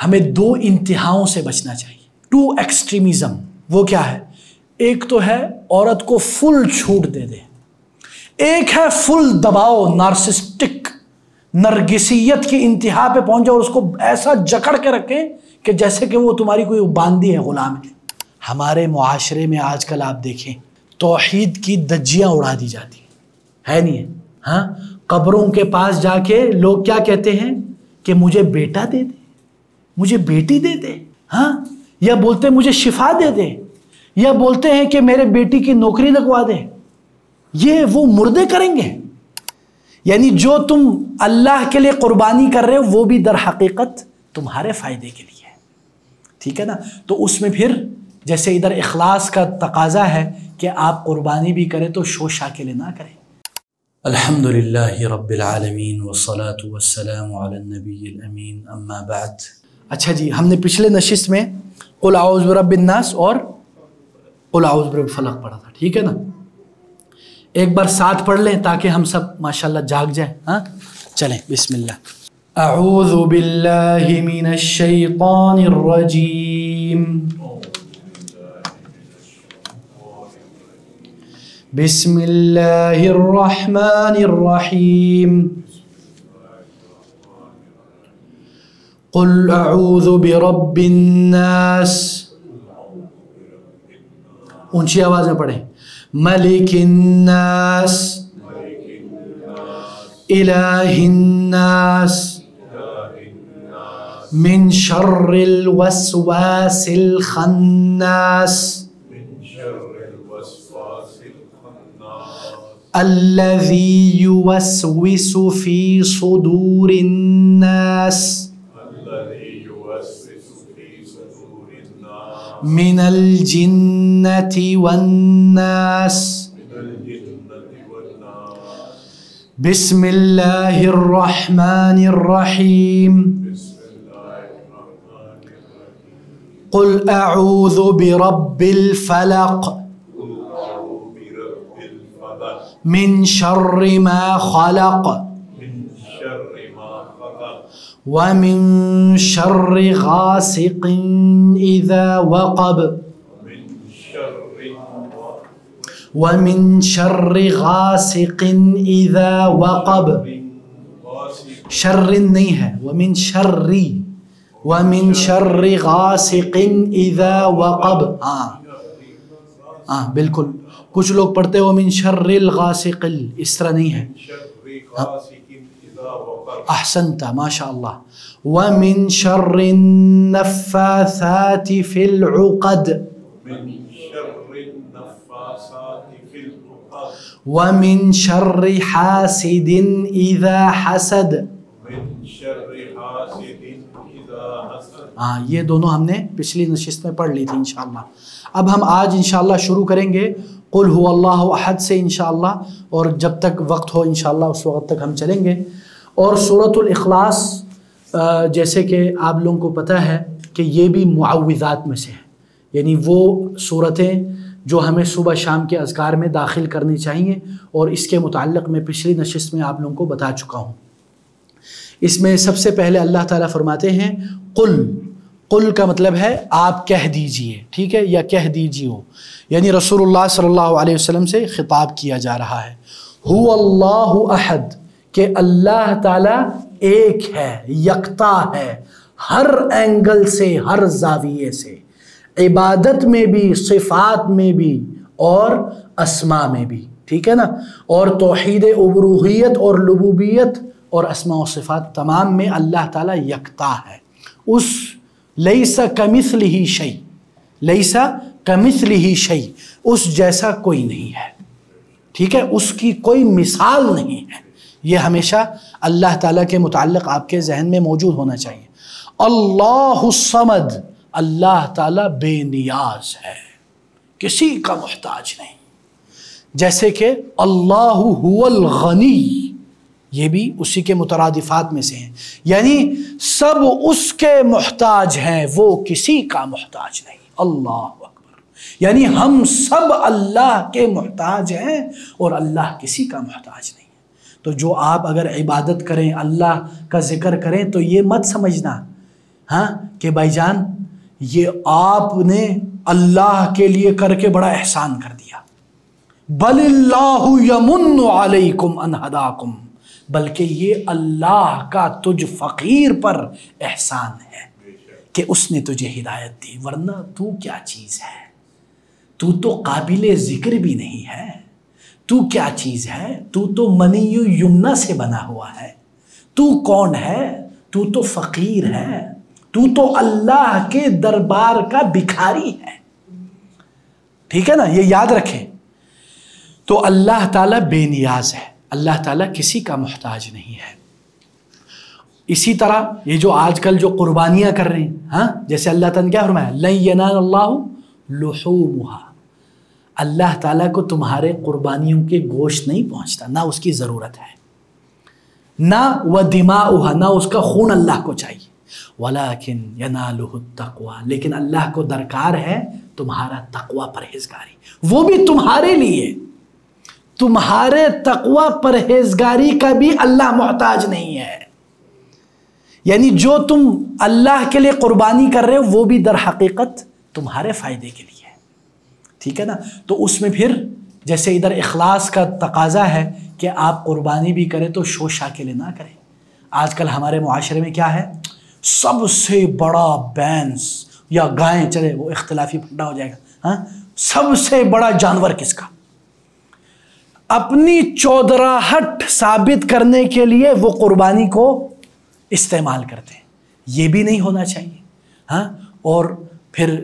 ہمیں دو انتہاؤں سے بچنا چاہیے، ٹو ایکسٹریمزم۔ وہ کیا ہے؟ ایک تو ہے عورت کو فل چھوٹ دے دے، ایک ہے فل دباؤ، نارسسٹک، نرگسیت کی انتہا پہ پہنچ جاؤ اور اس کو ایسا جکڑ کے رکھیں کہ جیسے کہ وہ تمہاری کوئی باندی ہے، غلام ہے۔ ہمارے معاشرے میں آج کل آپ دیکھیں توحید کی دجیاں اڑا دی جاتی ہے نہیں ہے؟ ہاں، قبروں کے پاس جا کے لوگ کیا کہتے ہیں کہ مجھے بیٹا دے دے، مجھے بیٹی دے دے، ہاں، یا بولتے ہیں مجھے شفا دے دے، یا بولتے ہیں کہ میرے بیٹی کی نوکری لگوا دے۔ یہ وہ مردے کریں گے؟ یعنی جو تم اللہ کے لیے قربانی کر رہے ہو وہ بھی در حقیقت تمہارے فائدے کے لیے ہے، ٹھیک ہے نا؟ تو اس میں پھر جیسے ادھر اخلاص کا تقاضا ہے کہ آپ قربانی بھی کریں تو شوشا کے لیے نہ کریں۔ الحمدللہ رب العالمین والصلاة والسلام علی النبی الامین، اما بعد۔ اچھا جی، ہم نے پچھلے نشست میں قل اعوذ برب الناس اور قل اعوذ برب الفلق پڑھا تھا، ٹھیک ہے نا؟ ایک بار ساتھ پڑھ لیں تاکہ ہم سب ماشاءاللہ جاگ جائیں۔ ہاں چلیں، بسم اللہ۔ اعوذ باللہ من الشیطان الرجیم، بسم اللہ الرحمن الرحیم، قل اعوذ برب الناس، اونچی آواز میں پڑھیں، ملک الناس، الہ الناس، من شر الوسواس الخناس، الذي يوسوس في صدور الناس من الجنة والناس، بسم اللہ الرحمن الرحیم، قل اعوذ برب الفلق من شر ما خلق ومن شر غاسق اذا وقب ومن شر غاسق اذا وقب، شر نہیں ہے، ومن شر غاسق اذا وقب۔ ہاں بالکل، کچھ لوگ پڑھتے ہیں ومن شر الغاسق، اس طرح نہیں ہے۔ احسنت، ماشاء اللہ۔ ومن شر النفاثات في العقد ومن شر حاسد اذا حسد۔ ہاں، یہ دونوں ہم نے پچھلی نشست میں پڑھ لی تھی انشاءاللہ۔ اب ہم آج انشاءاللہ شروع کریں گے قل هو اللہ احد سے انشاءاللہ، اور جب تک وقت ہو انشاءاللہ اس وقت تک ہم چلیں گے۔ اور سورۃ الاخلاص جیسے کہ آپ لوگوں کو پتہ ہے کہ یہ بھی معوذات میں سے ہے، یعنی وہ صورتیں جو ہمیں صبح شام کے اذکار میں داخل کرنی چاہیے، اور اس کے متعلق میں پچھلی نشست میں آپ لوگوں کو بتا چکا ہوں۔ اس میں سب سے پہلے اللہ تعالیٰ فرماتے ہیں قل کا مطلب ہے آپ کہہ دیجئے، ٹھیک ہے، یا کہہ دیجئے، یعنی رسول اللہ صلی اللہ علیہ وسلم سے خطاب کیا جا رہا ہے۔ هو اللہ احد، کہ اللہ تعالیٰ ایک ہے، یکتا ہے، ہر اینگل سے، ہر زاویے سے، عبادت میں بھی، صفات میں بھی، اور اسماء میں بھی، ٹھیک ہے نا؟ اور توحید الوہیت اور ربوبیت اور اسماء و صفات تمام میں اللہ تعالیٰ یکتا ہے۔ اس لیس کمثلہ شیء، لیس کمثلہ شیء، اس جیسا کوئی نہیں ہے، ٹھیک ہے، اس کی کوئی مثال نہیں ہے۔ یہ ہمیشہ اللہ تعالیٰ کے متعلق آپ کے ذہن میں موجود ہونا چاہیے۔ اللہ الصمد، اللہ تعالیٰ بے نیاز ہے، کسی کا محتاج نہیں۔ جیسے کہ اللہ هو الغنی، یہ بھی اسی کے مترادفات میں سے ہیں، یعنی سب اس کے محتاج ہیں، وہ کسی کا محتاج نہیں۔ اللہ اکبر، یعنی ہم سب اللہ کے محتاج ہیں اور اللہ کسی کا محتاج نہیں۔ تو جو آپ اگر عبادت کریں، اللہ کا ذکر کریں، تو یہ مت سمجھنا ہاں کہ بھائی جان یہ آپ نے اللہ کے لیے کر کے بڑا احسان کر دیا. بل اللہ یمن علیکم ان ہداکم، بلکہ یہ اللہ کا تجھ فقیر پر احسان ہے کہ اس نے تجھے ہدایت دی، ورنہ تو کیا چیز ہے، تو تو قابل ذکر بھی نہیں ہے. تو کیا چیز ہے؟ تو تو منی یمنا سے بنا ہوا ہے. تو کون ہے؟ تو تو فقیر ہے، تو تو اللہ کے دربار کا بھکاری ہے. ٹھیک ہے نا، یہ یاد رکھیں. تو اللہ تعالیٰ بے نیاز ہے، اللہ تعالیٰ کسی کا محتاج نہیں ہے. اسی طرح یہ جو آج کل جو قربانیاں کر رہے ہیں، ہاں جیسے اللہ تعالیٰ نے کیا فرمایا، لن ینال اللہ لحومها، اللہ تعالیٰ کو تمہارے قربانیوں کے گوشت نہیں پہنچتا، نہ اس کی ضرورت ہے، نہ ودماؤها، نہ اس کا خون اللہ کو چاہیے، ولیکن ینالہ التقوی، لیکن اللہ کو درکار ہے تمہارا تقوی پرہیزگاری. وہ بھی تمہارے لیے، تمہارے تقوی پرہیزگاری کا بھی اللہ محتاج نہیں ہے. یعنی جو تم اللہ کے لیے قربانی کر رہے ہو وہ بھی در حقیقت تمہارے فائدے کے لیے ہے. ٹھیک ہے نا. تو اس میں پھر جیسے ادھر اخلاص کا تقاضا ہے کہ آپ قربانی بھی کریں تو شوشا کے لیے نہ کریں. آج کل ہمارے معاشرے میں کیا ہے، سب سے بڑا بینس یا گائیں، چلے وہ اختلافی پھڈا ہو جائے گا، ہاں سب سے بڑا جانور کس کا، اپنی چودراہٹ ثابت کرنے کے لیے وہ قربانی کو استعمال کرتے ہیں. یہ بھی نہیں ہونا چاہیے. ہاں اور پھر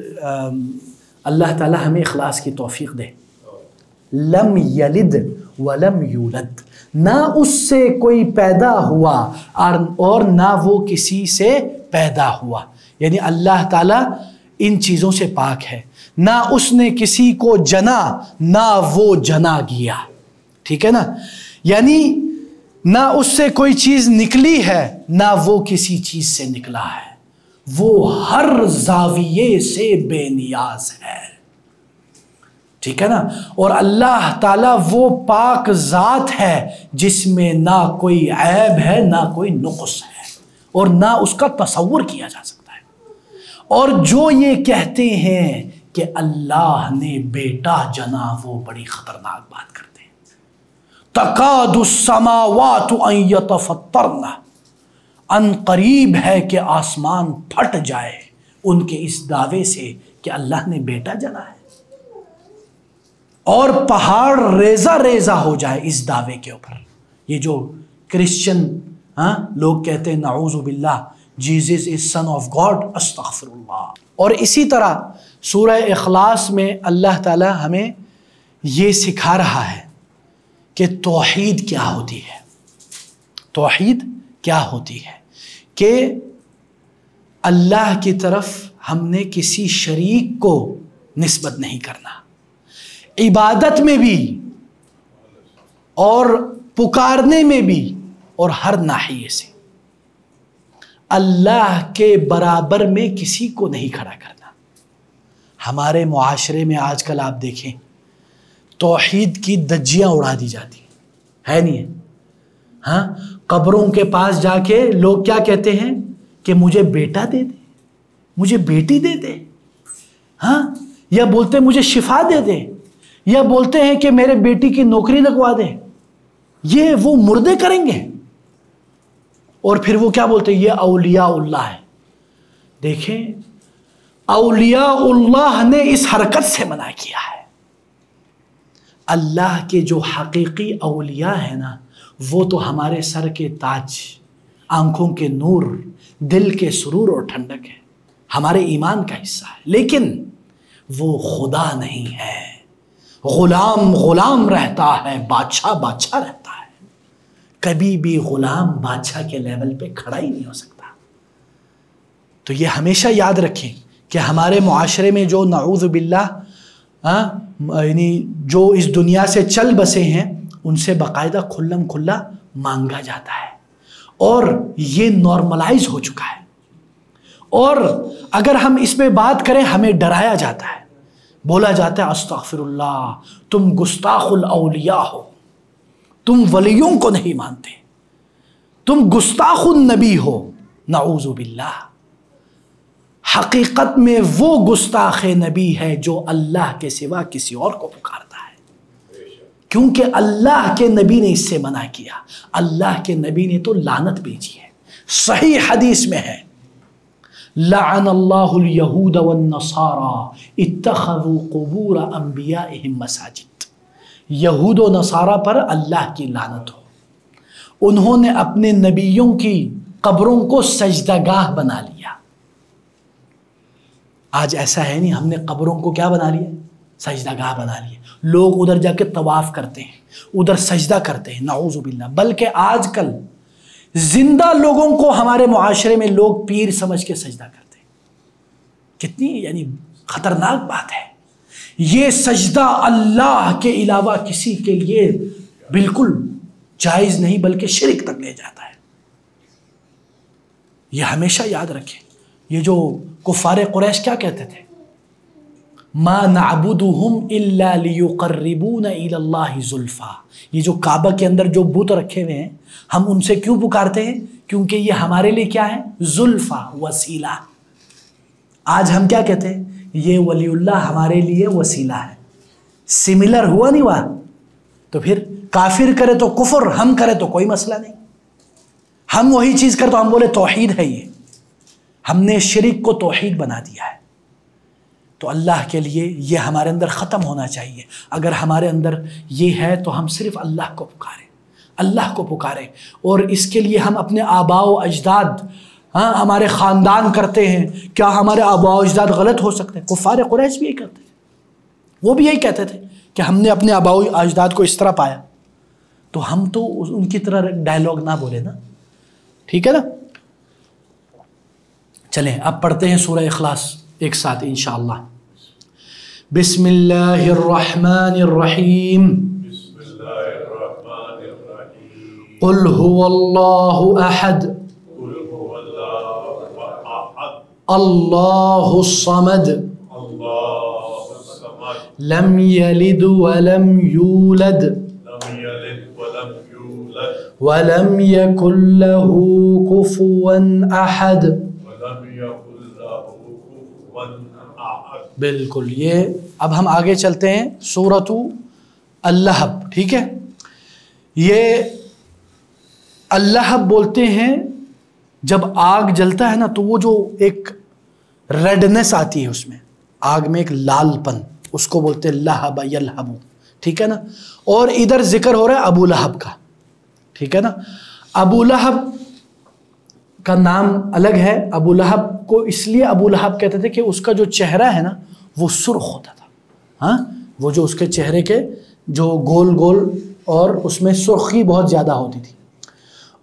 اللہ تعالی ہمیں اخلاص کی توفیق دے. لم یلد ولم یولد، نہ اس سے کوئی پیدا ہوا اور نہ وہ کسی سے پیدا ہوا. یعنی اللہ تعالیٰ ان چیزوں سے پاک ہے. نہ اس نے کسی کو جنا نہ وہ جنا گیا. ٹھیک ہے نا. یعنی نہ اس سے کوئی چیز نکلی ہے نہ وہ کسی چیز سے نکلا ہے. وہ ہر زاویے سے بے نیاز ہے. ٹھیک ہے نا. اور اللہ تعالیٰ وہ پاک ذات ہے جس میں نہ کوئی عیب ہے نہ کوئی نقص ہے اور نہ اس کا تصور کیا جا سکتا ہے. اور جو یہ کہتے ہیں کہ اللہ نے بیٹا جنا وہ بڑی خطرناک بات کرتے ہیں. تکاد السماوات ان یتفطرن، ان قریب ہے کہ آسمان پھٹ جائے ان کے اس دعوے سے کہ اللہ نے بیٹا جنا ہے، اور پہاڑ ریزہ ریزہ ہو جائے اس دعوے کے اوپر. یہ جو کرسچن لوگ کہتے ہیں نعوذ باللہ Jesus is son of God, استغفر اللہ. اور اسی طرح سورہ اخلاص میں اللہ تعالی ہمیں یہ سکھا رہا ہے کہ توحید کیا ہوتی ہے. توحید کیا ہوتی ہے کہ اللہ کی طرف ہم نے کسی شریک کو نسبت نہیں کرنا، عبادت میں بھی اور پکارنے میں بھی اور ہر ناحیے سے. اللہ کے برابر میں کسی کو نہیں کھڑا کرنا. ہمارے معاشرے میں آج کل آپ دیکھیں توحید کی دجیاں اڑا دی جاتی ہے نہیں ہے. ہاں قبروں کے پاس جا کے لوگ کیا کہتے ہیں کہ مجھے بیٹا دے دے، مجھے بیٹی دے دے. ہاں یا بولتے ہیں مجھے شفا دے دے، یا بولتے ہیں کہ میرے بیٹی کی نوکری لگوا دے. یہ وہ مردے کریں گے. اور پھر وہ کیا بولتے ہیں یہ اولیاء اللہ ہے. دیکھیں اولیاء اللہ نے اس حرکت سے منع کیا ہے. اللہ کے جو حقیقی اولیاء ہیں نا وہ تو ہمارے سر کے تاج، آنکھوں کے نور، دل کے سرور اور ٹھنڈک ہے، ہمارے ایمان کا حصہ ہے. لیکن وہ خدا نہیں ہے. غلام غلام رہتا ہے، بادشاہ بادشاہ رہتا ہے. کبھی بھی غلام بادشاہ کے لیول پہ کھڑا ہی نہیں ہو سکتا. تو یہ ہمیشہ یاد رکھیں کہ ہمارے معاشرے میں جو نعوذ باللہ یعنی جو اس دنیا سے چل بسے ہیں ان سے باقاعدہ کھلم کھلا مانگا جاتا ہے اور یہ نارملائز ہو چکا ہے. اور اگر ہم اس پہ بات کریں ہمیں ڈرایا جاتا ہے، بولا جاتا ہے استغفر اللہ تم گستاخ الاولیاء ہو، تم ولیوں کو نہیں مانتے، تم گستاخ النبی ہو. نعوذ باللہ. حقیقت میں وہ گستاخ نبی ہے جو اللہ کے سوا کسی اور کو پکارتا ہے، کیونکہ اللہ کے نبی نے اس سے منع کیا، اللہ کے نبی نے تو لعنت بھیجی ہے۔ صحیح حدیث میں ہے لعن اللہ الیہود والنصارى اتخذوا قبور انبیائہم مساجد، یہود و نصارہ پر اللہ کی لعنت ہو، انہوں نے اپنے نبیوں کی قبروں کو سجدہ گاہ بنا لیا۔ آج ایسا ہے نہیں، ہم نے قبروں کو کیا بنا لیا؟ سجدہ گاہ بنا لیا۔ لوگ ادھر جا کے طواف کرتے ہیں، ادھر سجدہ کرتے ہیں، نعوذ باللہ۔ بلکہ آج کل زندہ لوگوں کو ہمارے معاشرے میں لوگ پیر سمجھ کے سجدہ کرتے ہیں۔ کتنی یعنی خطرناک بات ہے یہ۔ سجدہ اللہ کے علاوہ کسی کے لیے بالکل جائز نہیں، بلکہ شرک تک لے جاتا ہے۔ یہ ہمیشہ یاد رکھیں۔ یہ جو کفار قریش کیا کہتے تھے؟ ما نعبدهم الا ليقربونا الى الله زلفا، یہ جو کعبہ کے اندر جو بت رکھے ہوئے ہیں، ہم ان سے کیوں پکارتے ہیں؟ کیونکہ یہ ہمارے لیے کیا ہے؟ زلفا، وسیلہ۔ آج ہم کیا کہتے ہیں؟ یہ ولی اللہ ہمارے لیے وسیلہ ہے۔ سملر ہوا نہیں ہوا؟ تو پھر کافر کرے تو کفر، ہم کرے تو کوئی مسئلہ نہیں۔ ہم وہی چیز کرے تو ہم بولے توحید ہے، یہ ہم نے شرک کو توحید بنا دیا ہے۔ تو اللہ کے لیے یہ ہمارے اندر ختم ہونا چاہیے۔ اگر ہمارے اندر یہ ہے تو ہم صرف اللہ کو پکاریں، اللہ کو پکاریں، اور اس کے لیے ہم اپنے آباء و اجداد، ہمارے خاندان کرتے ہیں، کیا ہمارے آباء و اجداد غلط ہو سکتے ہیں؟ کفار قریش بھی یہی کرتے تھے، وہ بھی یہی کہتے تھے کہ ہم نے اپنے آباء و اجداد کو اس طرح پایا، تو ہم تو ان کی طرح ڈائلاگ نہ بولے نا، ٹھیک ہے نا؟ چلیں اب پڑھتے ہیں سورہ اخلاص ایک ساتھ انشاءاللہ۔ بسم اللہ الرحمن الرحیم۔ قل هو اللہ احد اللہ الصمد لم یلد ولم یولد ولم یکن له کفوا احد۔ بالکل۔ یہ اب ہم آگے چلتے ہیں سورۃ اللہب، ٹھیک ہے؟ یہ اللہب بولتے ہیں جب آگ جلتا ہے نا تو وہ جو ایک ریڈنس آتی ہے اس میں، آگ میں ایک لال پن، اس کو بولتے ہیں لہب یلہب، ٹھیک ہے نا؟ اور ادھر ذکر ہو رہا ہے ابو لہب کا، ٹھیک ہے نا؟ ابو لہب کا نام الگ ہے۔ ابو لہب کو اس لیے ابو لہب کہتے تھے کہ اس کا جو چہرہ ہے نا وہ سرخ ہوتا تھا، ہاں، وہ جو اس کے چہرے کے جو گول گول اور اس میں سرخی بہت زیادہ ہوتی تھی۔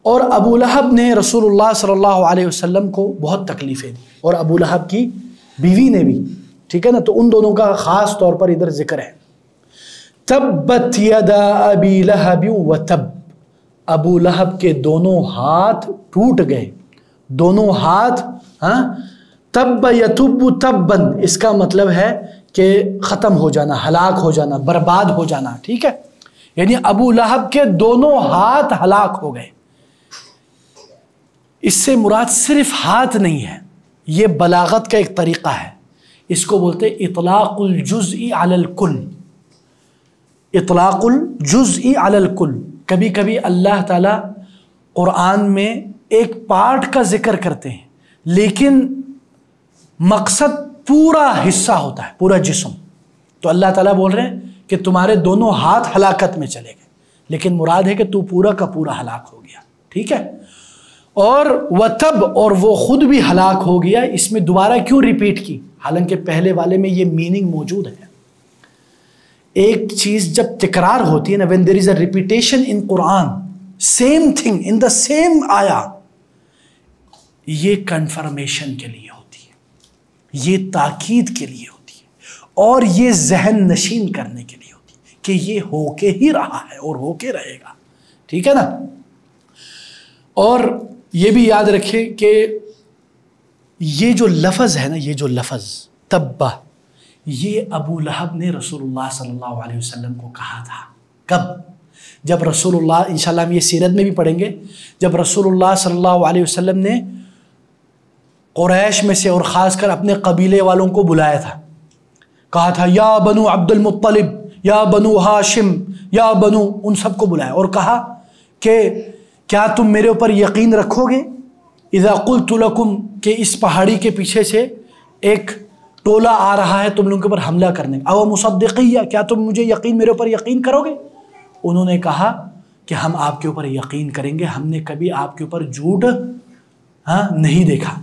اور ابو لہب نے رسول اللہ صلی اللہ علیہ وسلم کو بہت تکلیفیں دی، اور ابو لہب کی بیوی نے بھی، ٹھیک ہے نا؟ تو ان دونوں کا خاص طور پر ادھر ذکر ہے۔ تبت یدا ابی لہب وتب، ابو لہب کے دونوں ہاتھ ٹوٹ گئے، دونوں ہاتھ، ہاں، تب یتب تبن، اس کا مطلب ہے کہ ختم ہو جانا، ہلاک ہو جانا، برباد ہو جانا، ٹھیک ہے؟ یعنی ابو لہب کے دونوں ہاتھ ہلاک ہو گئے۔ اس سے مراد صرف ہاتھ نہیں ہے، یہ بلاغت کا ایک طریقہ ہے، اس کو بولتے اطلاق الجزء علی الکل، اطلاق الجزء علی الکل۔ کبھی کبھی اللہ تعالی قرآن میں ایک پارٹ کا ذکر کرتے ہیں لیکن مقصد پورا حصہ ہوتا ہے، پورا جسم۔ تو اللہ تعالیٰ بول رہے ہیں کہ تمہارے دونوں ہاتھ ہلاکت میں چلے گئے، لیکن مراد ہے کہ تو پورا کا پورا ہلاک ہو گیا، ٹھیک ہے؟ اور وتب، اور وہ خود بھی ہلاک ہو گیا۔ اس میں دوبارہ کیوں ریپیٹ کی؟ حالانکہ پہلے والے میں یہ میننگ موجود ہے۔ ایک چیز جب تکرار ہوتی ہے نا، when there is a repetition in Quran, same thing in the same آیا، یہ کنفرمیشن کے لیے ہوتی ہے، یہ تاکید کے لیے ہوتی ہے، اور یہ ذہن نشین کرنے کے لیے ہوتی ہے کہ یہ ہو کے ہی رہا ہے اور ہو کے رہے گا، ٹھیک ہے نا؟ اور یہ بھی یاد رکھیں کہ یہ جو لفظ ہے نا، یہ جو لفظ تبہ، یہ ابو لہب نے رسول اللہ صلی اللہ علیہ وسلم کو کہا تھا۔ کب؟ جب رسول اللہ، انشاءاللہ ہم یہ سیرت میں بھی پڑھیں گے، جب رسول اللہ صلی اللہ علیہ وسلم نے قریش میں سے اور خاص کر اپنے قبیلے والوں کو بلایا تھا، کہا تھا یا بنو عبد المطلب، یا بنو ہاشم، یا بنو، ان سب کو بلایا اور کہا کہ کیا تم میرے اوپر یقین رکھو گے اذا قلت لکم، کہ اس پہاڑی کے پیچھے سے ایک ٹولہ آ رہا ہے تم لوگوں کے اوپر حملہ کرنے، او مصدقیہ، کیا تم مجھے میرے اوپر یقین کرو گے؟ انہوں نے کہا کہ ہم آپ کے اوپر یقین کریں گے، ہم نے کبھی آپ کے اوپر جھوٹ نہیں دیکھا،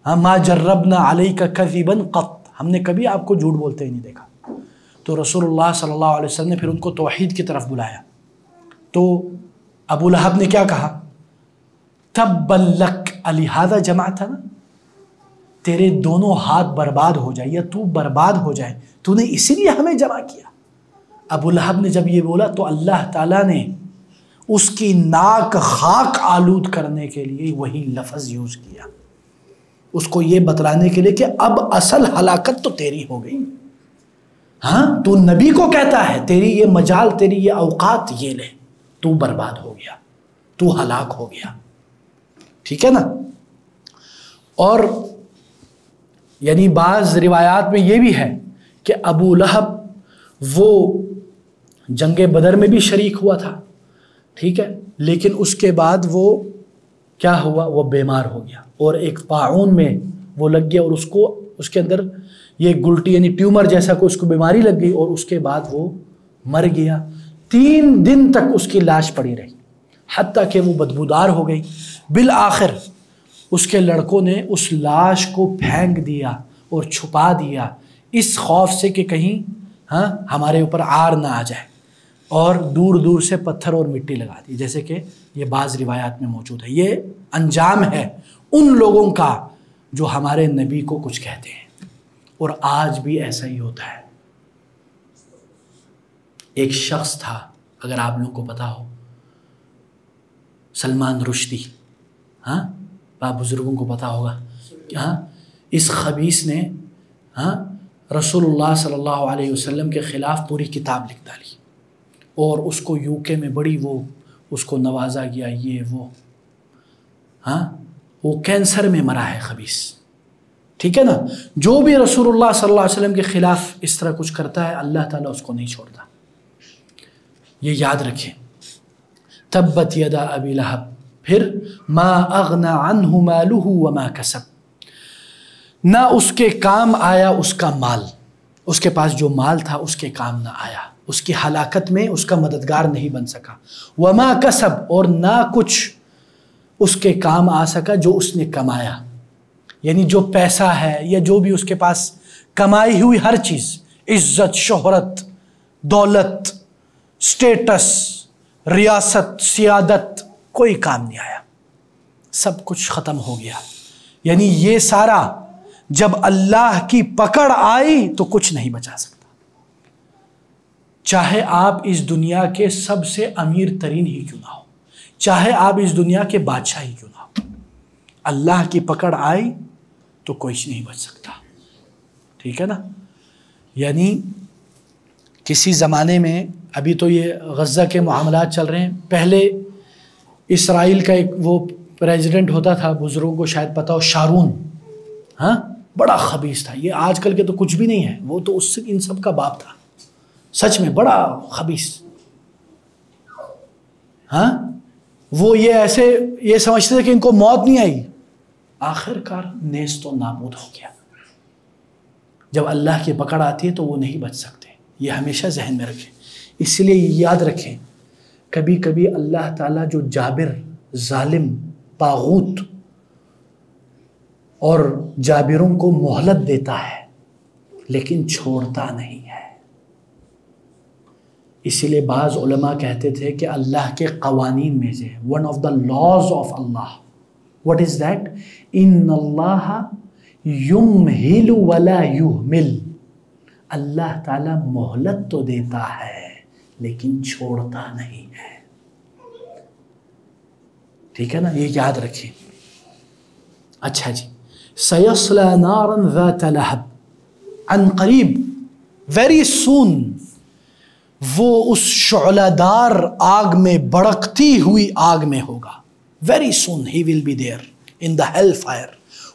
ما جربنا علیک کذبا قط، ہم نے کبھی آپ کو جھوٹ بولتے ہی نہیں دیکھا۔ تو رسول اللہ صلی اللہ علیہ وسلم نے پھر ان کو توحید کی طرف بلایا، تو ابو لہب نے کیا کہا؟ تبا لک الہذا جمعتنا، تیرے دونوں ہاتھ برباد ہو جائے یا تو برباد ہو جائے، تو نے اسی لیے ہمیں جمع کیا۔ ابو لہب نے جب یہ بولا تو اللہ تعالیٰ نے اس کی ناک خاک آلود کرنے کے لیے وہی لفظ یوز کیا، اس کو یہ بتلانے کے لیے کہ اب اصل ہلاکت تو تیری ہو گئی۔ تو نبی کو کہتا ہے تیری یہ مجال، تیری یہ اوقات یہ لے، تو برباد ہو گیا، تو ہلاک ہو گیا، ٹھیک ہے نا۔ اور یعنی بعض روایات میں یہ بھی ہے کہ ابو لہب وہ جنگ بدر میں بھی شریک ہوا تھا، ٹھیک ہے، لیکن اس کے بعد وہ کیا ہوا، وہ بیمار ہو گیا اور ایک طاعون میں وہ لگ گیا اور اس کے اندر یہ گلٹی یعنی ٹیومر جیسا کوئی اس کو بیماری لگ گئی اور اس کے بعد وہ مر گیا۔ 3 دن تک اس کی لاش پڑی رہی حتیٰ کہ وہ بدبودار ہو گئی۔ بالآخر اس کے لڑکوں نے اس لاش کو پھینک دیا اور چھپا دیا اس خوف سے کہ کہیں ہمارے اوپر عار نہ آ جائے، اور دور دور سے پتھر اور مٹی لگا دی، جیسے کہ یہ بعض روایات میں موجود ہے۔ یہ انجام ہے ان لوگوں کا جو ہمارے نبی کو کچھ کہتے ہیں، اور آج بھی ایسا ہی ہوتا ہے۔ ایک شخص تھا، اگر آپ لوگوں کو پتا ہو، سلمان رشدی، آپ بزرگوں کو پتا ہوگا، اس خبیث نے رسول اللہ صلی اللہ علیہ وسلم کے خلاف پوری کتاب لکھ ڈالی اور اس کو UK میں بڑی وہ اس کو نوازا گیا، یہ وہ کینسر میں مرا ہے خبیث، ٹھیک ہے نا۔ جو بھی رسول اللہ صلی اللہ علیہ وسلم کے خلاف اس طرح کچھ کرتا ہے اللہ تعالیٰ اس کو نہیں چھوڑتا، یہ یاد رکھیں۔ تبت یدا ابی لہب، پھر ما اغنى عنہ مالہ وما کسب، نہ اس کے کام آیا اس کا مال، اس کے پاس جو مال تھا اس کے کام نہ آیا، اس کی ہلاکت میں اس کا مددگار نہیں بن سکا، وما کسب، اور نہ کچھ اس کے کام آ سکا جو اس نے کمایا، یعنی جو پیسہ ہے یا جو بھی اس کے پاس کمائی ہوئی ہر چیز، عزت، شہرت، دولت، سٹیٹس، ریاست، سیادت، کوئی کام نہیں آیا، سب کچھ ختم ہو گیا۔ یعنی یہ سارا جب اللہ کی پکڑ آئی تو کچھ نہیں بچا سکتا، چاہے آپ اس دنیا کے سب سے امیر ترین ہی کیوں نہ ہو، چاہے آپ اس دنیا کے بادشاہ ہی کیوں نہ ہو، اللہ کی پکڑ آئی تو کوئی نہیں بچ سکتا، ٹھیک ہے نا۔ یعنی کسی زمانے میں، ابھی تو یہ غزہ کے معاملات چل رہے ہیں، پہلے اسرائیل کا ایک وہ پریزیڈنٹ ہوتا تھا، بزرگوں کو شاید پتا ہو، شارون، بڑا خبیث تھا، یہ آج کل کے تو کچھ بھی نہیں ہے، وہ تو اس سے ان سب کا باپ تھا، سچ میں بڑا خبیث۔ وہ یہ ایسے یہ سمجھتے تھے کہ ان کو موت نہیں آئی، آخر کار نیست و نابود ہو گیا۔ جب اللہ کی پکڑ آتی ہے تو وہ نہیں بچ سکتے، یہ ہمیشہ ذہن میں رکھیں۔ اس لیے یاد رکھیں، کبھی کبھی اللہ تعالیٰ جو جابر، ظالم، طاغوت اور جابروں کو مہلت دیتا ہے لیکن چھوڑتا نہیں ہے۔ اسی لیے بعض علماء کہتے تھے کہ اللہ کے قوانین میں سے one of the laws of Allah, what is that؟ ان اللہ یمہل ولا یہمل، اللہ تعالیٰ مہلت تو دیتا ہے لیکن چھوڑتا نہیں ہے، ٹھیک ہے نا، یہ یاد رکھیں۔ اچھا جی، سیصلی نارا ذات لہب، عن قریب، ویری سون، وہ اس شعلہ دار آگ میں، بڑکتی ہوئی آگ میں ہوگا، ویری سون ہی will be there in the hell fire,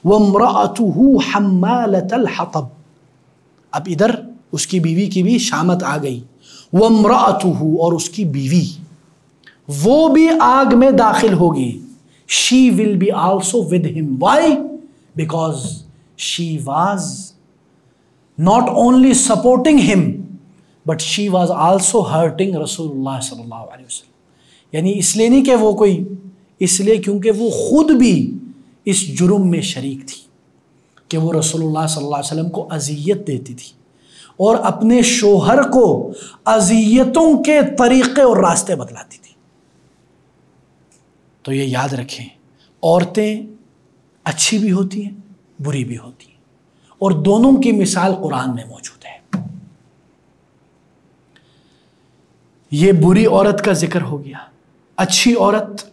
وَامْرَأَتُهُ حَمَّالَةَ الْحَطَبِ، اب ادھر اس کی بیوی کی بھی شامت آ گئی. وَامْرَأَتُهُ، اور اس کی بیوی وہ بھی آگ میں داخل ہوگی. She will be also with him. Why? Because she was not only supporting him but she was also hurting Rasulullah صلی اللہ علیہ وسلم. یعنی اس لیے نہیں کہ وہ کوئی، اس لیے کیونکہ وہ خود بھی اس جرم میں شریک تھی کہ وہ رسول اللہ صلی اللہ علیہ وسلم کو اذیت دیتی تھی اور اپنے شوہر کو اذیتوں کے طریقے اور راستے بتلاتی تھی. تو یہ یاد رکھیں، عورتیں اچھی بھی ہوتی ہیں بری بھی ہوتی ہیں، اور دونوں کی مثال قرآن میں موجود ہے. یہ بری عورت کا ذکر ہو گیا. اچھی عورت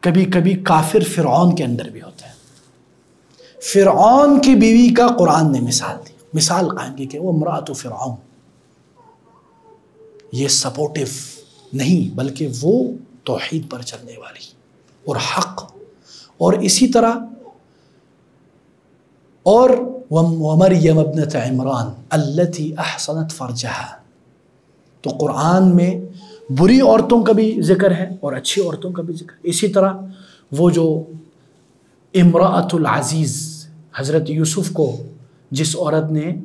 کبھی کبھی کافر فرعون کے اندر بھی ہوتا ہے. فرعون کی بیوی کا قرآن نے مثال قائم کی کہ وہ امرأۃ فرعون، یہ سپورٹیو نہیں بلکہ وہ توحید پر چلنے والی اور حق. اور اسی طرح اور ومریم ابنۃ عمران التی احصنت فرجہا. تو قرآن میں بری عورتوں کا بھی ذکر ہے اور اچھی عورتوں کا بھی ذکر. اسی طرح وہ جو امرأۃ العزیز، حضرت یوسف کو جس عورت نے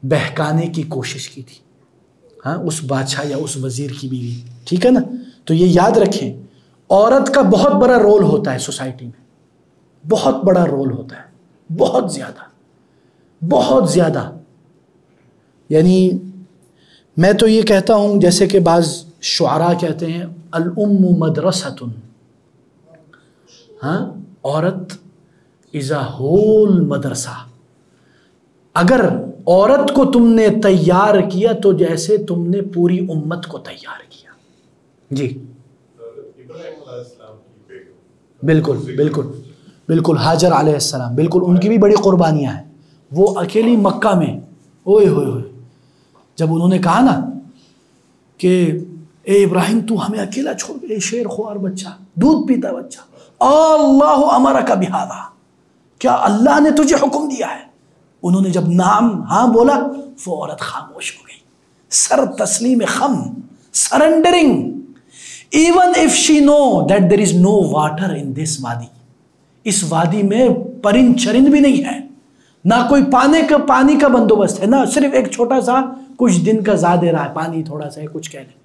بہکانے کی کوشش کی تھی، اس بادشاہ یا اس وزیر کی بیوی، ٹھیک ہے نا. تو یہ یاد رکھیں، عورت کا بہت بڑا رول ہوتا ہے سوسائٹی میں، بہت بڑا رول ہوتا ہے، بہت زیادہ. یعنی میں تو یہ کہتا ہوں، جیسے کہ بعض شعراء کہتے ہیں الام مدرسۃ، عورت از اے ہول مدرسہ. اگر عورت کو تم نے تیار کیا تو جیسے تم نے پوری امت کو تیار کیا. جی بالکل حاجر علیہ السلام، بالکل ان کی بھی بڑی قربانیاں ہیں. وہ اکیلی مکہ میں اوئے ہوئے جب انہوں نے کہا نا کہ اے ابراہیم تو ہمیں اکیلا چھوڑ گئے، شیر خوار بچہ، دودھ پیتا بچہ، اللہ امرک بہذا، کیا اللہ نے تجھے حکم دیا ہے؟ انہوں نے جب نام ہاں بولا، وہ عورت خاموش ہو گئی. سر تسلیم خم، surrendering. Even if she know that there is no water in this وادی، اس وادی میں پرند چرند بھی نہیں ہے، نہ کوئی پانی کا بندوبست ہے، نہ صرف ایک چھوٹا سا کچھ دن کا زا دے رہا ہے پانی، تھوڑا سا ہے کچھ کہہ لیں.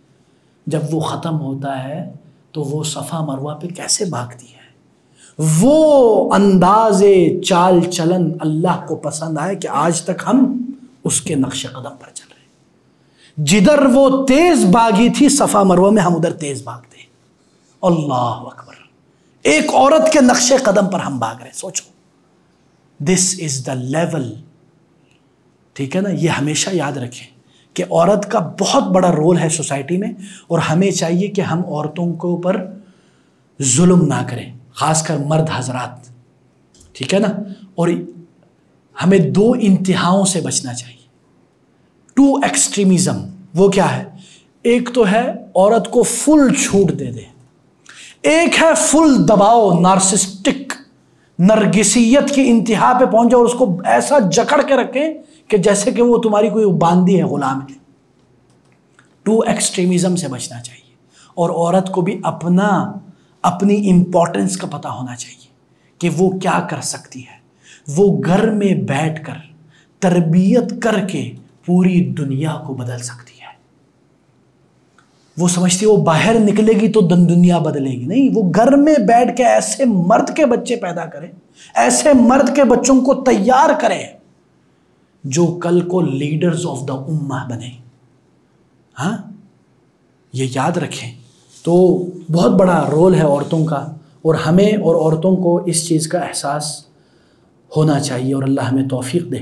جب وہ ختم ہوتا ہے تو وہ صفا مروہ پہ کیسے بھاگتی ہے. وہ انداز چال چلن اللہ کو پسند آئے کہ آج تک ہم اس کے نقش قدم پر چل رہے ہیں. جدھر وہ تیز بھاگی تھی صفا مروہ میں، ہم ادھر تیز بھاگتے ہیں. اللہ اکبر، ایک عورت کے نقش قدم پر ہم بھاگ رہے ہیں. سوچو، دس از دا لیول. ٹھیک ہے نا. یہ ہمیشہ یاد رکھیں کہ عورت کا بہت بڑا رول ہے سوسائٹی میں، اور ہمیں چاہیے کہ ہم عورتوں کے اوپر ظلم نہ کریں، خاص کر مرد حضرات. ٹھیک ہے نا. اور ہمیں دو انتہاؤں سے بچنا چاہیے، ٹو ایکسٹریمزم. وہ کیا ہے؟ ایک تو ہے عورت کو فل چھوٹ دے دے، ایک ہے فل دباؤ، نارسسٹک، نرگسیت کی انتہا پہ پہنچ جائے اور اس کو ایسا جکڑ کے رکھیں کہ جیسے کہ وہ تمہاری کوئی باندی ہے، غلام ہے. ٹو ایکسٹریمزم سے بچنا چاہیے. اور عورت کو بھی اپنی امپورٹنس کا پتہ ہونا چاہیے کہ وہ کیا کر سکتی ہے. وہ گھر میں بیٹھ کر تربیت کر کے پوری دنیا کو بدل سکتی ہے. وہ سمجھتی ہے وہ باہر نکلے گی تو دنیا بدلے گی. نہیں، وہ گھر میں بیٹھ کے ایسے مرد کے بچے پیدا کرے، ایسے مرد کے بچوں کو تیار کرے جو کل کو لیڈرز آف دا امہ بنے. یہ یاد رکھیں. تو بہت بڑا رول ہے عورتوں کا، اور ہمیں اور عورتوں کو اس چیز کا احساس ہونا چاہیے، اور اللہ ہمیں توفیق دے.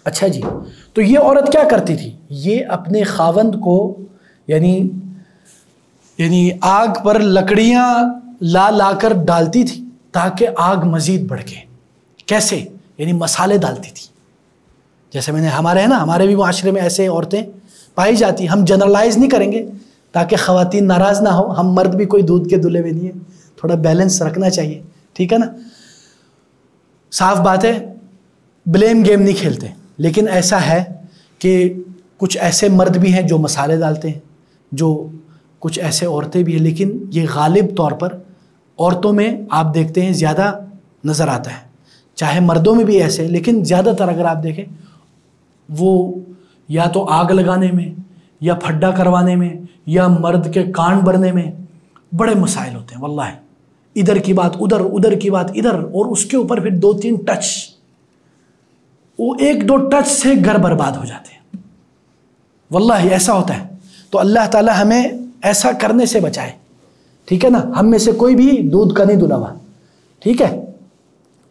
اچھا جی، تو یہ عورت کیا کرتی تھی؟ یہ اپنے خاوند کو یعنی آگ پر لکڑیاں لا کر ڈالتی تھی تاکہ آگ مزید بڑھے. کیسے؟ یعنی مسالے ڈالتی تھی. جیسے میں نے ہمارے بھی معاشرے میں ایسے عورتیں پائی جاتی. ہم جنرلائز نہیں کریں گے تاکہ خواتین ناراض نہ ہو. ہم مرد بھی کوئی دودھ کے دلے ہوئے نہیں ہیں، تھوڑا بیلنس رکھنا چاہیے. ٹھیک ہے نا. صاف بات ہے بلیم گیم نہیں کھیلتے، لیکن ایسا ہے کہ کچھ ایسے مرد بھی ہیں جو مسالے ڈالتے ہیں، جو کچھ ایسے عورتیں بھی ہیں، لیکن یہ غالب طور پر عورتوں میں آپ دیکھتے ہیں زیادہ نظر آتا ہے، چاہے مردوں میں بھی ایسے، لیکن زیادہ تر اگر آپ دیکھیں وہ یا تو آگ لگانے میں یا پھڈا کروانے میں یا مرد کے کان بھرنے میں بڑے مسائل ہوتے ہیں واللہ، ادھر کی بات ادھر، ادھر کی بات ادھر، اور اس کے اوپر پھر 2-3 ٹچ، وہ 1-2 ٹچ سے گھر برباد ہو جاتے ہیں واللہ ایسا ہوتا ہے۔ تو اللہ تعالی ہمیں ایسا کرنے سے بچائے، ٹھیک ہے نا، ہم میں سے کوئی بھی دودھ کا نہیں دھلا ہوا، ٹھیک ہے،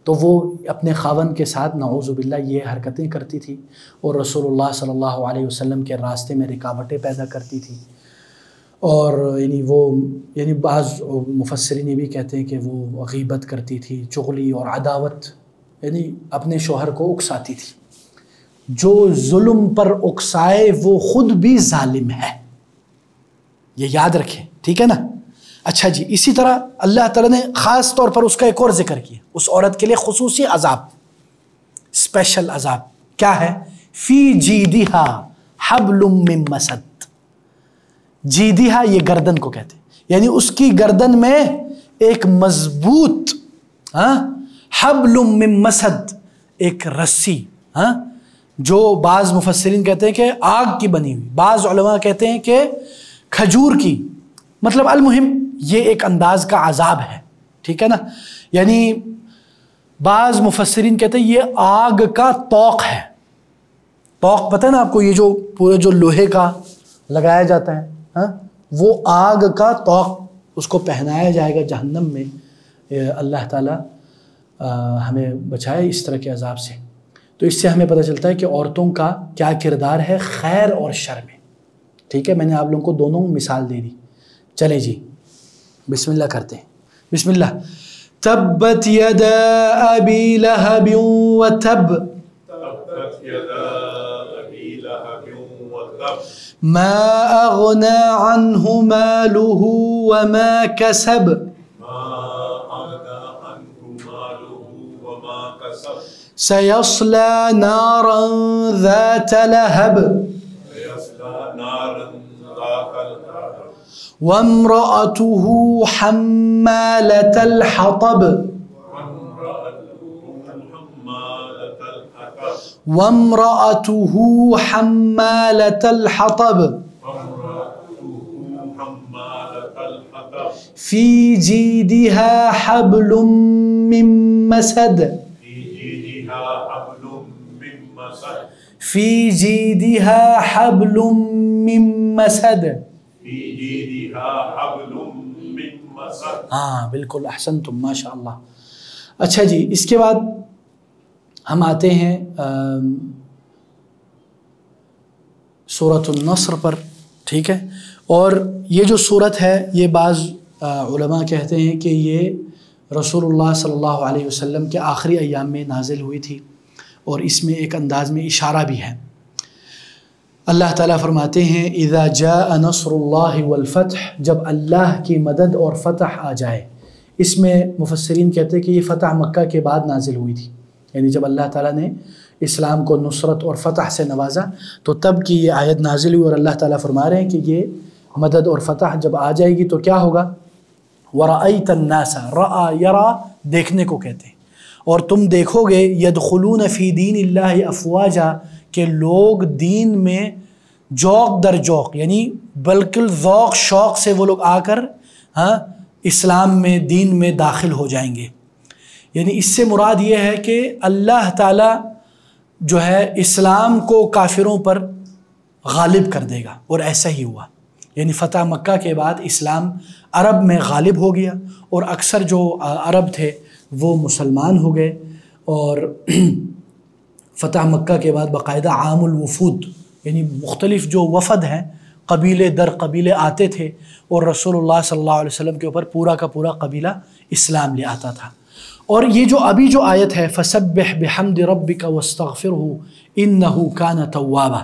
تو وہ اپنے خاوند کے ساتھ نعوذ باللہ یہ حرکتیں کرتی تھی اور رسول اللہ صلی اللہ علیہ وسلم کے راستے میں رکاوٹیں پیدا کرتی تھی، اور یعنی بعض مفسرین یہ بھی کہتے ہیں کہ وہ غیبت کرتی تھی، چغلی اور عداوت، یعنی اپنے شوہر کو اکساتی تھی۔ جو ظلم پر اکسائے وہ خود بھی ظالم ہے، یہ یاد رکھیں، ٹھیک ہے نا۔ اچھا جی، اسی طرح اللہ تعالیٰ نے خاص طور پر اس کا ایک اور ذکر کیا، اس عورت کے لیے خصوصی عذاب، اسپیشل عذاب کیا ہے؟ فی جیدہا حبل من مسد، جیدہا یہ گردن کو کہتے ہیں، یعنی اس کی گردن میں ایک مضبوط حبل من مسد، ایک رسی، جو بعض مفسرین کہتے ہیں کہ آگ کی بنی ہوئی، بعض علماء کہتے ہیں کہ کھجور کی، مطلب المہم یہ ایک انداز کا عذاب ہے، ٹھیک ہے نا۔ یعنی بعض مفسرین کہتے ہیں یہ آگ کا طوق ہے، طوق پتہ ہے نا آپ کو، یہ جو پورے جو لوہے کا لگایا جاتا ہے، وہ آگ کا طوق، اس کو پہنایا جائے گا جہنم میں۔ اللہ تعالیٰ ہمیں بچائے اس طرح کے عذاب سے۔ تو اس سے ہمیں پتہ چلتا ہے کہ عورتوں کا کیا کردار ہے خیر اور شر میں، ٹھیک ہے۔ میں نے آپ لوگوں کو دونوں مثال دے دی، چلیں جی بسم اللہ کرتے ہیں، بسم اللہ۔ تبت یدا ابی لہب وتب ما اغنى عنه ماله وما كسب سيصلى نارا ذات لهب وامرأته حمالة الحطب وامرأته حمالة الحطب في جيدها حبل من مسد في جيدها حبل من مسد ہاں بالکل احسنتم ماشاء اللہ۔ اچھا جی، اس کے بعد ہم آتے ہیں سورۃ النصر پر، ٹھیک ہے۔ اور یہ جو سورت ہے یہ بعض علماء کہتے ہیں کہ یہ رسول اللہ صلی اللہ علیہ وسلم کے آخری ایام میں نازل ہوئی تھی، اور اس میں ایک انداز میں اشارہ بھی ہے۔ اللہ تعالیٰ فرماتے ہیں اذا جاء نصر اللہ والفتح، جب اللہ کی مدد اور فتح آ جائے۔ اس میں مفسرین کہتے ہیں کہ یہ فتح مکہ کے بعد نازل ہوئی تھی، یعنی جب اللہ تعالیٰ نے اسلام کو نصرت اور فتح سے نوازا تو تب کی یہ آیت نازل ہوئی، اور اللہ تعالیٰ فرما رہے ہیں کہ یہ مدد اور فتح جب آ جائے گی تو کیا ہوگا؟ وَرَأَيْتَ النَّاسَ، رَأَى یرا دیکھنے کو کہتے ہیں، اور تم دیکھو گے یدخلون فی دین اللہ افواجا، کہ لوگ دین میں جوق در جوق، یعنی بالکل ذوق شوق سے وہ لوگ آ کر اسلام میں دین میں داخل ہو جائیں گے۔ یعنی اس سے مراد یہ ہے کہ اللہ تعالیٰ جو ہے اسلام کو کافروں پر غالب کر دے گا، اور ایسا ہی ہوا۔ یعنی فتح مکہ کے بعد اسلام عرب میں غالب ہو گیا، اور اکثر جو عرب تھے وہ مسلمان ہو گئے، اور فتح مکہ کے بعد باقاعدہ عام الوفود، یعنی مختلف جو وفد ہیں قبیلے در قبیلے آتے تھے، اور رسول اللہ صلی اللہ علیہ وسلم کے اوپر پورا کا پورا قبیلہ اسلام لے آتا تھا۔ اور یہ جو ابھی جو آیت ہے فسبح بحمد ربک واستغفرہ انہ کان توابا،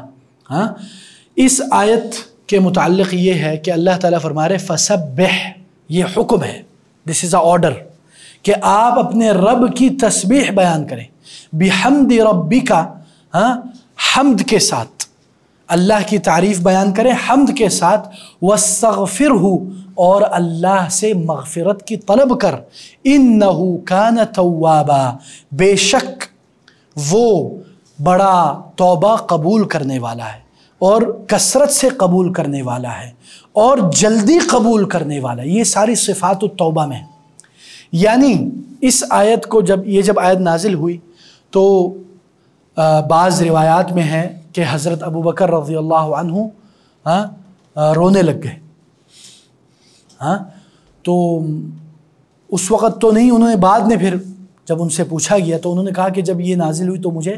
اس آیت کے متعلق یہ ہے کہ اللہ تعالیٰ فرما رہے فسبح، یہ حکم ہے، دس از اے آرڈر، کہ آپ اپنے رب کی تسبیح بیان کریں، بحمد ربک، حمد کے ساتھ اللہ کی تعریف بیان کریں حمد کے ساتھ، واستغفرہ، اور اللہ سے مغفرت کی طلب کر، انہ کان توابا، بے شک وہ بڑا توبہ قبول کرنے والا ہے اور کثرت سے قبول کرنے والا ہے اور جلدی قبول کرنے والا ہے۔ یہ ساری صفات التوبہ میں ہیں۔ یعنی اس آیت کو جب آیت نازل ہوئی تو بعض روایات میں ہے کہ حضرت ابو بکر رضی اللہ عنہ رونے لگ گئے۔ تو اس وقت تو نہیں، انہوں نے بعد میں پھر جب ان سے پوچھا گیا تو انہوں نے کہا کہ جب یہ نازل ہوئی تو مجھے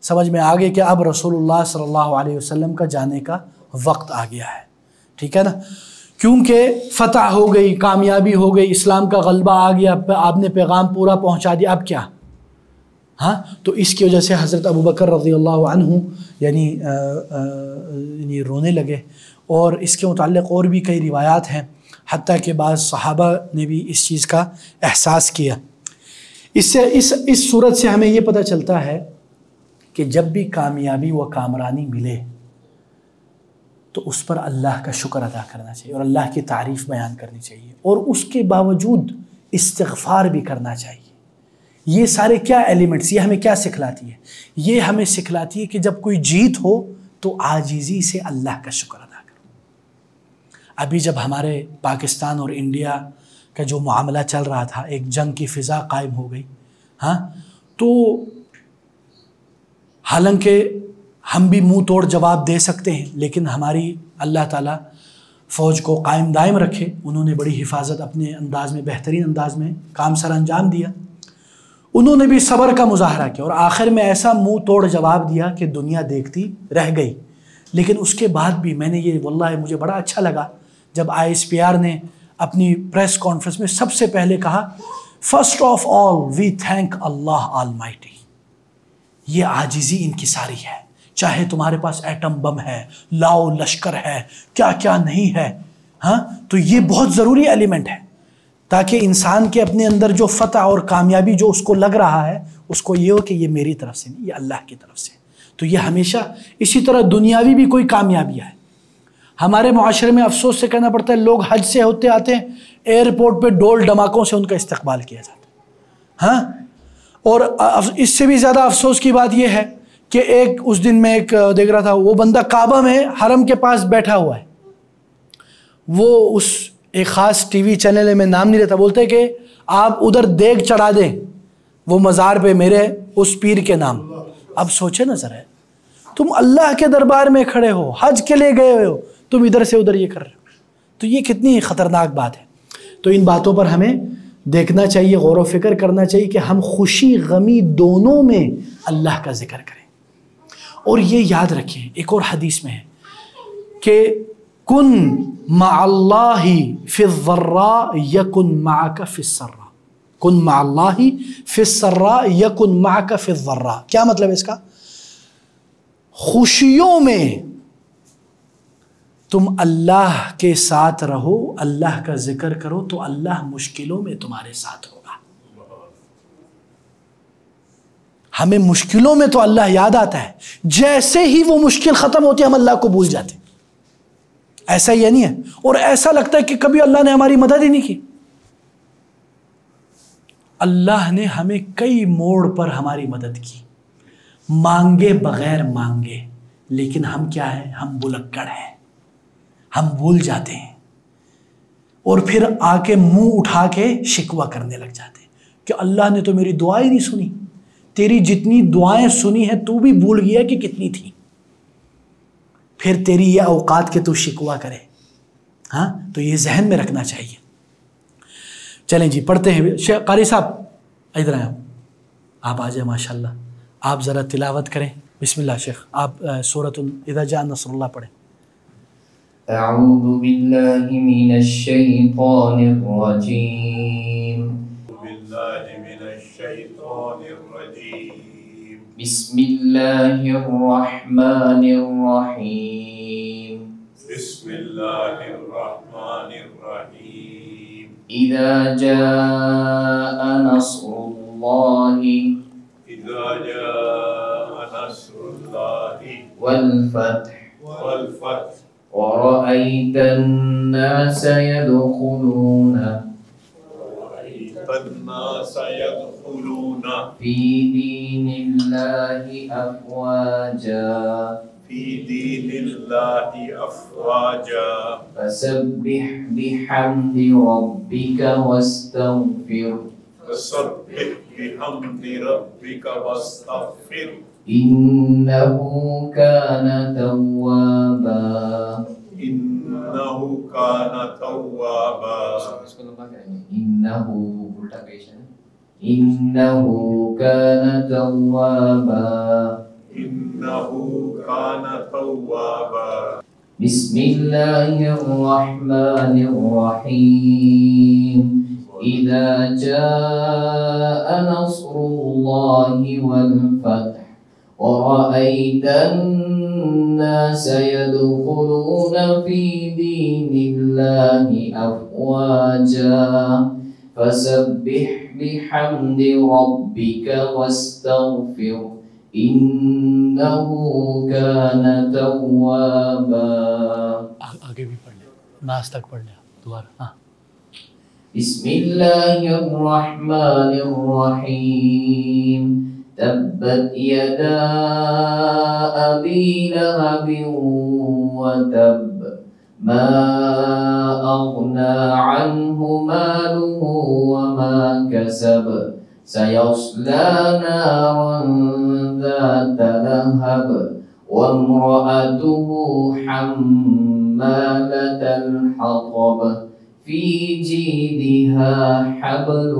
سمجھ میں آ گیا کہ اب رسول اللہ صلی اللہ علیہ وسلم کا جانے کا وقت آ گیا ہے، ٹھیک ہے نا، کیونکہ فتح ہو گئی، کامیابی ہو گئی، اسلام کا غلبہ آ گیا، آپ نے پیغام پورا پہنچا دیا، اب کیا؟ تو اس کی وجہ سے حضرت ابو بکر رضی اللہ عنہ یعنی رونے لگے۔ اور اس کے متعلق اور بھی کئی روایات ہیں، حتیٰ کہ بعض صحابہ نے بھی اس چیز کا احساس کیا۔ اس صورت سے ہمیں یہ پتہ چلتا ہے کہ جب بھی کامیابی و کامرانی ملے تو اس پر اللہ کا شکر ادا کرنا چاہیے اور اللہ کی تعریف بیان کرنی چاہیے، اور اس کے باوجود استغفار بھی کرنا چاہیے۔ یہ سارے کیا ایلیمنٹس، یہ ہمیں کیا سکھلاتی ہے؟ یہ ہمیں سکھلاتی ہے کہ جب کوئی جیت ہو تو عاجزی سے اللہ کا شکر ادا کرو۔ ابھی جب ہمارے پاکستان اور انڈیا کا جو معاملہ چل رہا تھا، ایک جنگ کی فضا قائم ہو گئی، تو حالانکہ ہم بھی منہ توڑ جواب دے سکتے ہیں، لیکن ہماری اللہ تعالیٰ فوج کو قائم دائم رکھے، انہوں نے بڑی حفاظت اپنے انداز میں، بہترین انداز میں کام سر انجام دیا، انہوں نے بھی صبر کا مظاہرہ کیا اور آخر میں ایسا منہ توڑ جواب دیا کہ دنیا دیکھتی رہ گئی۔ لیکن اس کے بعد بھی میں نے یہ واللہ مجھے بڑا اچھا لگا جب ISPR نے اپنی پریس کانفرنس میں سب سے پہلے کہا، first of all we thank Allah almighty. یہ عاجزی انکساری ہے، چاہے تمہارے پاس ایٹم بم ہے، لاؤ لشکر ہے، کیا کیا نہیں ہے، تو یہ بہت ضروری ایلیمنٹ ہے تاکہ انسان کے اپنے اندر جو فتح اور کامیابی جو اس کو لگ رہا ہے اس کو یہ ہو کہ یہ میری طرف سے نہیں، یہ اللہ کی طرف سے۔ تو یہ ہمیشہ اسی طرح دنیاوی بھی کوئی کامیابی ہے۔ ہمارے معاشرے میں افسوس سے کہنا پڑتا ہے، لوگ حج سے ہوتے آتے ہیں، ایئرپورٹ پہ ڈول ڈماکوں سے ان کا استقبال کیا جاتا ہے۔ اور اس سے بھی زیادہ افسوس کی بات یہ ہے کہ ایک اس دن میں ایک دیکھ رہا تھا، وہ بندہ کعبہ میں حرم کے پاس بیٹھا ہوا ہے، وہ اس ایک خاص ٹی وی چینل ہے، میں نام نہیں لیتا، بولتے کہ آپ ادھر دیگ چڑھا دیں وہ مزار پہ میرے اس پیر کے نام۔ اب سوچے نا ذرا، تم اللہ کے دربار میں کھڑے ہو، حج کے لیے گئے ہوئے ہو، تم ادھر سے ادھر یہ کر رہے ہو، تو یہ کتنی خطرناک بات ہے۔ تو ان باتوں پر ہمیں دیکھنا چاہیے، غور و فکر کرنا چاہیے کہ ہم خوشی غمی دونوں میں اللہ کا ذکر کریں۔ اور یہ یاد رکھیں، ایک اور حدیث میں ہے کہ کن مع اللہ فی الضراء یکن معک فی السراء، کن مع اللہ فی السراء یکن معک فی الضراء۔ کیا مطلب ہے اس کا؟ خوشیوں میں تم اللہ کے ساتھ رہو، اللہ کا ذکر کرو تو اللہ مشکلوں میں تمہارے ساتھ ہوگا۔ ہمیں مشکلوں میں تو اللہ یاد آتا ہے، جیسے ہی وہ مشکل ختم ہوتی ہے ہم اللہ کو بھول جاتے ہیں۔ ایسا یہ نہیں ہے، اور ایسا لگتا ہے کہ کبھی اللہ نے ہماری مدد ہی نہیں کی۔ اللہ نے ہمیں کئی موڑ پر ہماری مدد کی، مانگے بغیر مانگے، لیکن ہم کیا ہیں؟ ہم بلکڑ ہیں، ہم بھول جاتے ہیں، اور پھر آ کے منہ اٹھا کے شکوہ کرنے لگ جاتے ہیں کہ اللہ نے تو میری دعا ہی نہیں سنی۔ تیری جتنی دعائیں سنی ہیں تو بھی بھول گیا کہ کتنی تھی، پھر تیری یہ اوقات کہ تو شکوہ کرے۔ تو یہ ذہن میں رکھنا چاہیے۔ چلیں جی پڑھتے ہیں۔ قاری صاحب ادھر آئیں، آپ آ جائیں، ماشاء اللہ آپ ذرا تلاوت کریں۔ بسم اللہ شیخ، آپ سورۃ اذا جاء نصر اللہ پڑھیں۔ اعوذ باللہ من الشیطان الرجیم، بسم اللہ الرحمن الرحیم، بسم اللہ الرحمن الرحیم، إذا جاء نصر الله إذا جاء نصر الله والفتح والفتح ورأيت الناس يدخلون ورأيت الناس يدخلون في دين الله أفواجا في دين الله أفواجا فسبح بحمد ربك واستغفر فسبح بحمد ربك واستغفر إنه كان توابا إنه كان توابا إنه كان توابا إنه كان توابا بسم الله الرحمن الرحيم إذا جاء نصر الله والفتح ورأيت الناس يدخلون في دين الله أفواجا فسبح بحمد ربك واستغفر إنه كان توابا آگے بھی پڑھ لیں ناس تک پڑھ لیں دوبارہ بسم الله الرحمن الرحيم تبت يدا أبي لهب وتب ما أغنى عنه ماله وما كسب سيصلى نارا ذات لهب وامرأته حمالة الحطب في جيدها حبل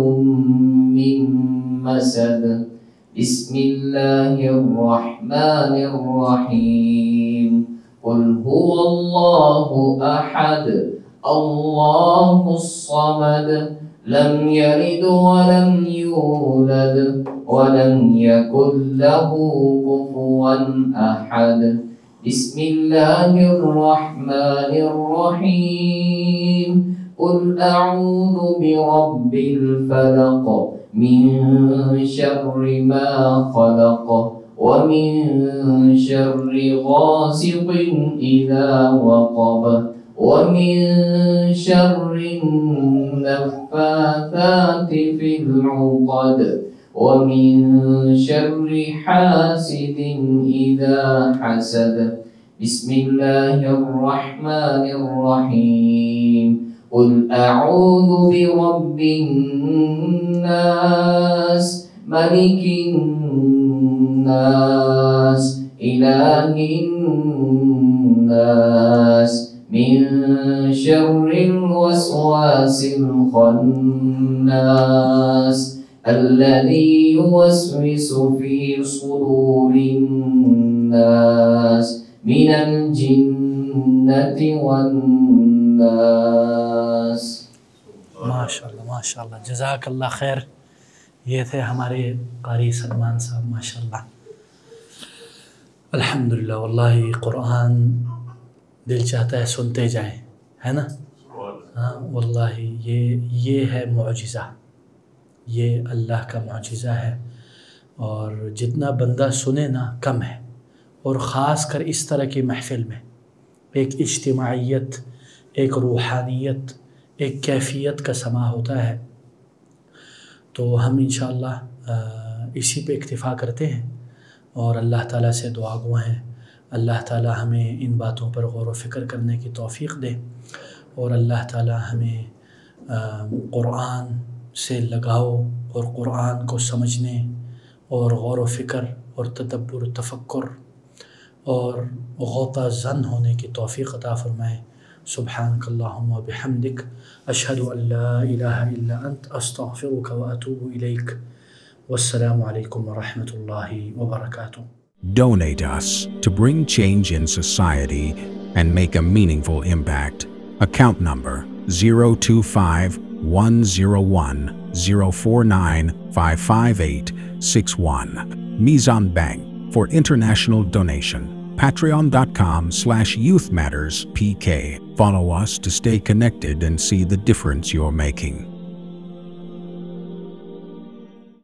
من مسد بسم الله الرحمن الرحيم قل هو الله أحد الله الصمد لم يلد ولم يولد ولم يكن له كفوا أحد بسم الله الرحمن الرحيم قل أعوذ برب الفلق من شر ما خلق ومن شر غاسق إذا وقب ومن شر النفاثات في العقد ومن شر حاسد إذا حسد بسم الله الرحمن الرحيم قل أعوذ برب الناس ملك الناس إله الناس من شر الوسواس الخناس الذي يوسوس في صدور الناس من الجنة والناس ماشاء اللہ جزاک اللہ خیر. یہ تھے ہمارے قاری سلمان صاحب ماشاءاللہ. الحمدللہ واللہ قرآن دل چاہتا ہے سنتے جائیں ہے نا. ہاں واللہ یہ ہے معجزہ, یہ اللہ کا معجزہ ہے. اور جتنا بندہ سنے نا کم ہے, اور خاص کر اس طرح کی محفل میں ایک اجتماعیت, ایک روحانیت, ایک کیفیت کا سما ہوتا ہے. تو ہم انشاءاللہ اسی پہ اکتفا کرتے ہیں اور اللہ تعالیٰ سے دعا گو ہیں اللہ تعالیٰ ہمیں ان باتوں پر غور و فکر کرنے کی توفیق دے, اور اللہ تعالیٰ ہمیں قرآن سے لگاؤ اور قرآن کو سمجھنے اور غور و فکر اور تدبر و تفکر اور غوطہ زن ہونے کی توفیق عطا فرمائے. سبحانک اللہم و بحمدک اشہد ان لا الہ الا انت استغفرک و اتوب الیک. والسلام علیکم ورحمۃ اللہ وبرکاتہ. Donate us to bring change in society and make a meaningful impact. Account number 025-101-049-558-61. Mizan Bank for international donation. patreon.com/youthmatterspk. Follow us to stay connected and see the difference you're making.